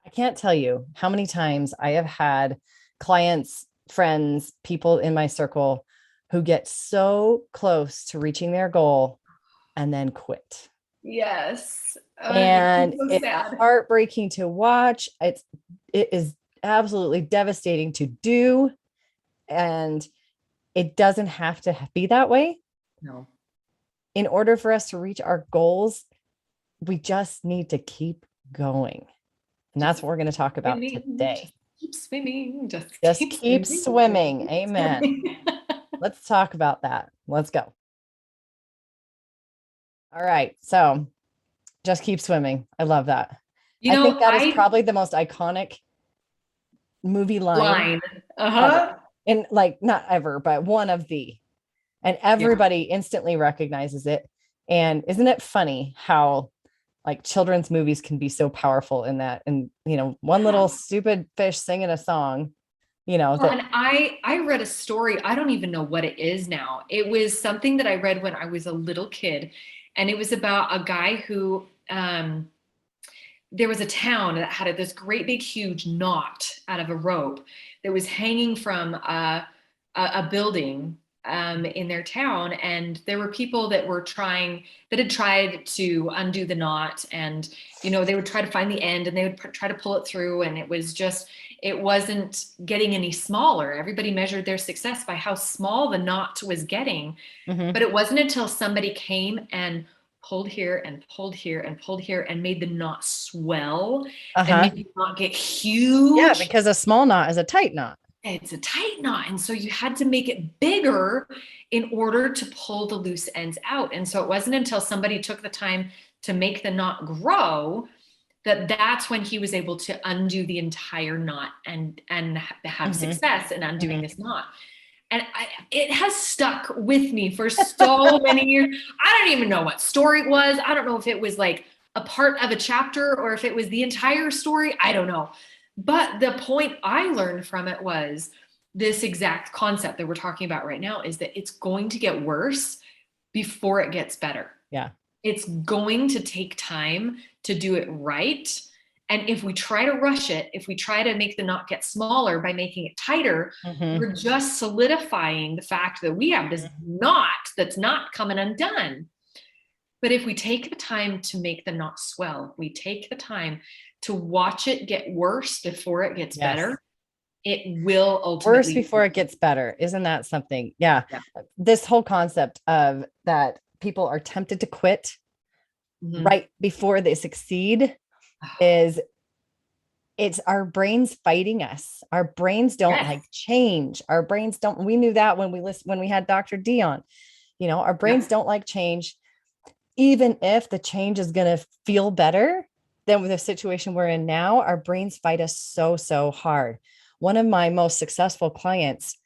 I can't tell you how many times I have had clients, friends, people in my circle who get so close to reaching their goal and then quit. Yes. It makes me And so it's sad. heartbreaking to watch. It is absolutely devastating to do. And it doesn't have to be that way. No. In order for us to reach our goals, we just need to keep going. And that's Just what we're going to talk about swimming. today. Just keep swimming. Just Just keep keep swimming. swimming. Keep Amen. swimming. Let's talk about that. Let's go. All right. So just keep swimming. I love that. You I think know, that is I probably the most iconic movie line line. ever. Uh-huh. And like, not ever, but one of the, and Yeah. everybody instantly recognizes it. And isn't it funny how like children's movies can be so powerful in that? And, one little stupid fish singing a song, Well, that, and I read a story. I don't even know what it is now. It was something that I read when I was a little kid, and it was about a guy who there was a town that had this great big huge knot out of a rope that was hanging from a building in their town, and there were people that had tried to undo the knot, and they would try to find the end and they would try to pull it through, and it wasn't getting any smaller. Everybody measured their success by how small the knot was getting, Mhm. but it wasn't until somebody came and pulled here and pulled here and pulled here and made the knot swell and Uh-huh. made the knot get Yeah, huge. because a small knot is a tight knot. It's a tight knot. And so you had to make it bigger in order to pull the loose ends out. And so it wasn't until somebody took the time to make the knot grow that's when he was able to undo the entire knot and have Mhm. success in undoing Mhm. this knot. And it has stuck with me for so many years. I don't even know what story it was. I don't know if it was like a part of a chapter or if it was the entire story. I don't know. But the point I learned from it was this exact concept that we're talking about right now is that it's going to get worse before it gets better. Yeah. It's going to take time to do it right. And if we try to rush it, if we try to make the knot get smaller by making it tighter, Mhm. we're just solidifying the fact that we have this knot that's not coming undone. But if we take the time to make the knot swell, we take the time to watch it get worse before it gets Yes. better, it will Worse ultimately. before it gets better. Isn't that something? Yeah. Yeah. This whole concept of that people are tempted to quit Mm-hmm. right before they succeed is it's our brains fighting us. Our brains don't Yes. like change. Our brains don't, we knew that when we had Dr. Dion, our brains Yep. don't like change, even if the change is going to feel better than with the situation we're in now. Our brains fight us so, so hard. One of my most successful clients,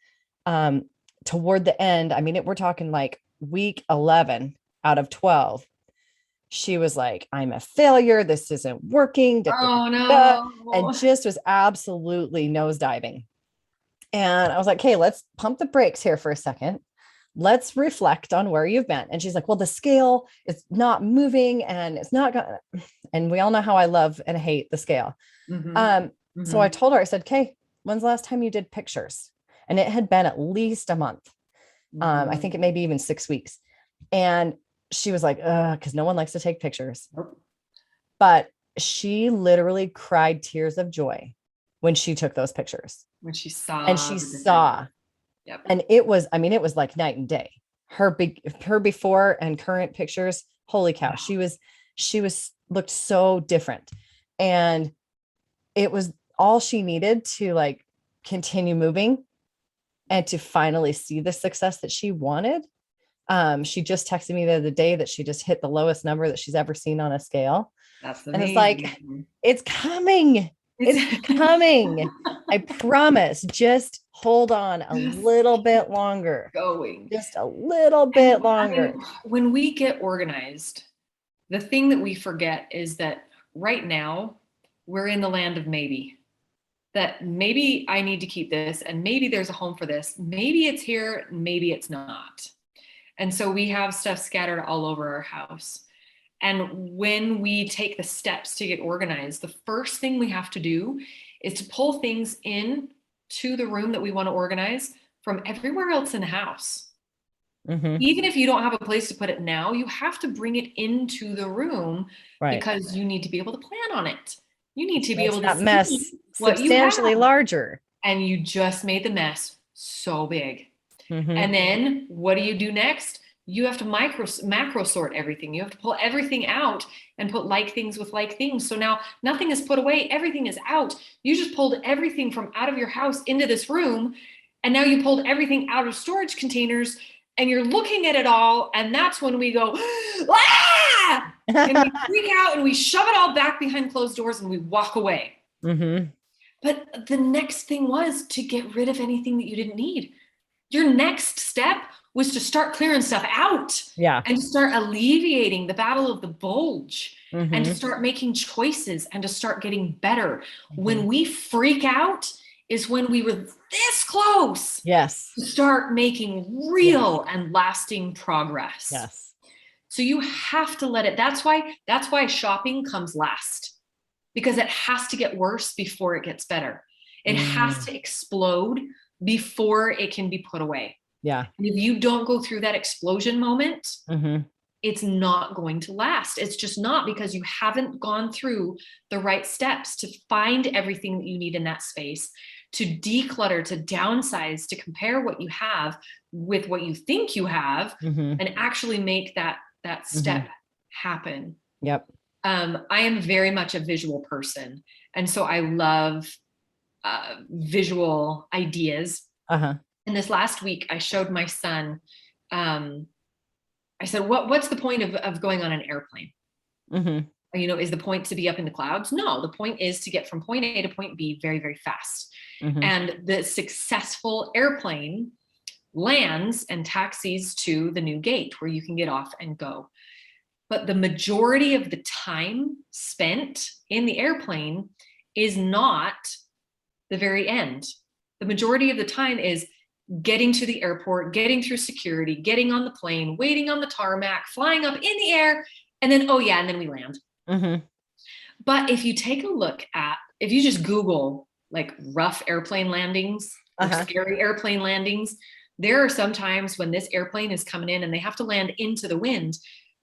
um, toward the end, I mean, we're talking like week 11 out of 12, she was like, I'm a failure. This isn't working. Da, da, da, Oh da, and no. just was absolutely nosediving. And I was like, hey, let's pump the brakes here for a second. Let's reflect on where you've been. And she's like, well, the scale is not moving and it's not going to. And we all know how I love and hate the scale. Mm-hmm. Um, so I Mm-hmm. told her, I said, okay, when's the last time you did pictures? And it had been at least a month. I think it may Mm-hmm. be even 6 weeks. And she was like, because no one likes to take pictures. But she literally cried tears of joy when she took those pictures When she and saw she the difference. saw, Yep. and it was, I mean, it was like night and day. Her before and current pictures, holy cow, Wow. she was looked so different. And it was all she needed to like continue moving and to finally see the success that she wanted. She just texted me the other day that she just hit the lowest number that she's ever seen on a scale. That's And it's like, amazing. it's coming. It's It's coming. I promise. Just hold on a just little keep bit longer. going. Just a little And bit I longer. mean, when we get organized, the thing that we forget is that right now we're in the land of maybe. That maybe I need to keep this, and maybe there's a home for this. Maybe it's here, maybe it's not. And so we have stuff scattered all over our house. And when we take the steps to get organized, the first thing we have to do is to pull things in to the room that we want to organize from everywhere else in the house. Mm-hmm. Even if you don't have a place to put it now, you have to bring it into the room Right. because you need to be able to plan on it. You need to be Makes able to that mess see what you have. substantially larger. And you just made the mess so big. Mm-hmm. And then what do you do next? You have to macro sort everything. You have to pull everything out and put like things with like things. So now nothing is put away. Everything is out. You just pulled everything from out of your house into this room. And now you pulled everything out of storage containers and you're looking at it all. And that's when we go, ah! And we freak out and we shove it all back behind closed doors and we walk away. Mm-hmm. But the next thing was to get rid of anything that you didn't need. Your next step was to start clearing stuff out. Yeah. And to start alleviating the battle of the bulge. Mm-hmm. And to start making choices and to start getting better. Mm-hmm. When we freak out is when we were this close. Yes. To start making real and lasting progress. Yes. So you have to let it. That's why shopping comes last, because it has to get worse before it gets better. It has to explode before it can be put away. Yeah. And if you don't go through that explosion moment, mm-hmm. it's not going to last. It's just not, because you haven't gone through the right steps to find everything that you need in that space, to declutter, to downsize, to compare what you have with what you think you have, mm-hmm. and actually make that step happen. Yep. I am very much a visual person. And so I love visual ideas. Uh-huh. And this last week, I showed my son, I said, what's the point of going on an airplane? Mm-hmm. Is the point to be up in the clouds? No, the point is to get from point A to point B very, very fast. Mm-hmm. And the successful airplane lands and taxis to the new gate where you can get off and go. But the majority of the time spent in the airplane is not the very end. The majority of the time is getting to the airport, getting through security, getting on the plane, waiting on the tarmac, flying up in the air, and then, and then we land. Mm-hmm. But if you take a look at, if you just Google like rough airplane landings or scary airplane landings, there are some times when this airplane is coming in and they have to land into the wind.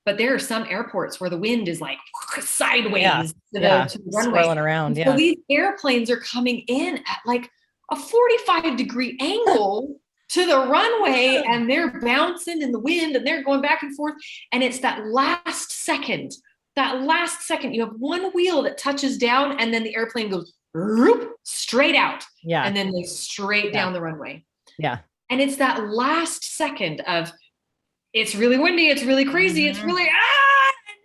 But there are some airports where the wind is like sideways to the runway. Swirling around. So these airplanes are coming in at like a 45-degree angle to the runway, and they're bouncing in the wind and they're going back and forth. And it's that last second, you have one wheel that touches down and then the airplane goes straight out. Yeah. And then they straight down the runway. Yeah. And it's that last second of, it's really windy, it's really crazy, it's really, and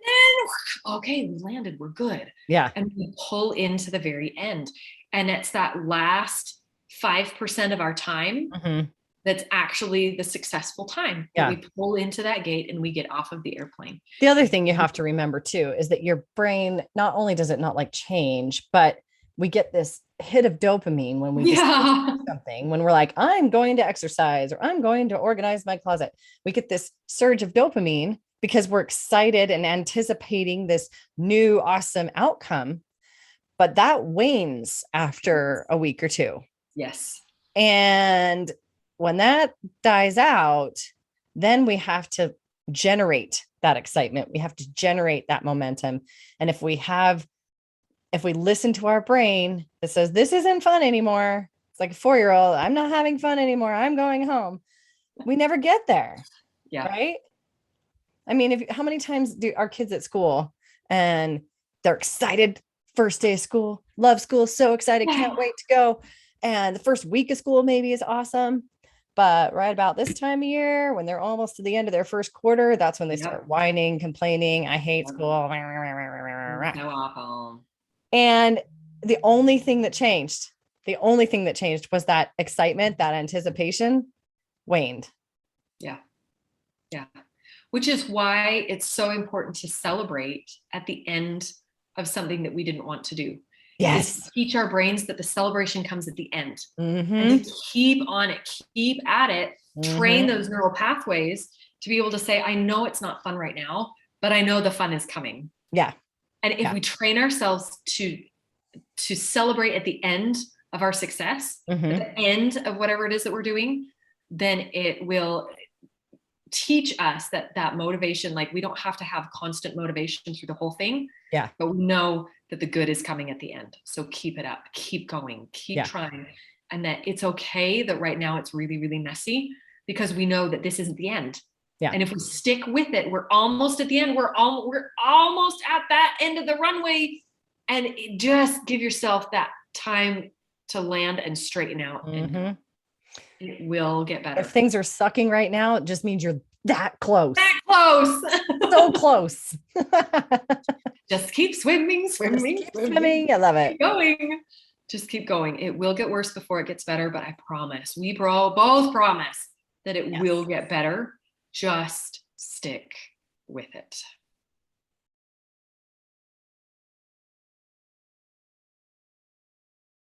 then, okay, we landed, we're good. Yeah. And we pull into the very end. And it's that last 5% of our time that's actually the successful time. Yeah. We pull into that gate and we get off of the airplane. The other thing you have to remember too, is that your brain, not only does it not like change, but we get this hit of dopamine when we do something, when we're like, I'm going to exercise or I'm going to organize my closet. We get this surge of dopamine because we're excited and anticipating this new awesome outcome, but that wanes after a week or two. Yes. And when that dies out, then we have to generate that excitement. We have to generate that momentum. And if we listen to our brain that says, this isn't fun anymore, it's like a 4-year-old, I'm not having fun anymore, I'm going home. We never get there. Yeah. Right. I mean, how many times do our kids at school and they're excited, first day of school, love school, so excited, can't wait to go. And the first week of school maybe is awesome. But right about this time of year, when they're almost to the end of their first quarter, that's when they start whining, complaining, I hate school. So awful. And the only thing that changed was that excitement, that anticipation waned. Yeah. Yeah. Which is why it's so important to celebrate at the end of something that we didn't want to do. Yes. To teach our brains that the celebration comes at the end. And to keep on it, keep at it, train those neural pathways to be able to say, I know it's not fun right now, but I know the fun is coming. Yeah. And if Yeah. we train ourselves to celebrate at the end of our success, at the end of whatever it is that we're doing, then it will teach us that motivation, like we don't have to have constant motivation through the whole thing. Yeah. But we know that the good is coming at the end. So keep it up, keep going, keep trying. And that it's okay that right now it's really, really messy, because we know that this isn't the end. Yeah. And if we stick with it, we're almost at the end. We're almost at that end of the runway. And just give yourself that time to land and straighten out. And it will get better. If things are sucking right now, it just means you're that close. That close. So close. Just keep swimming. Swimming. I love it. Keep going. Just keep going. It will get worse before it gets better, but I promise, we both promise that it will get better. Just stick with it.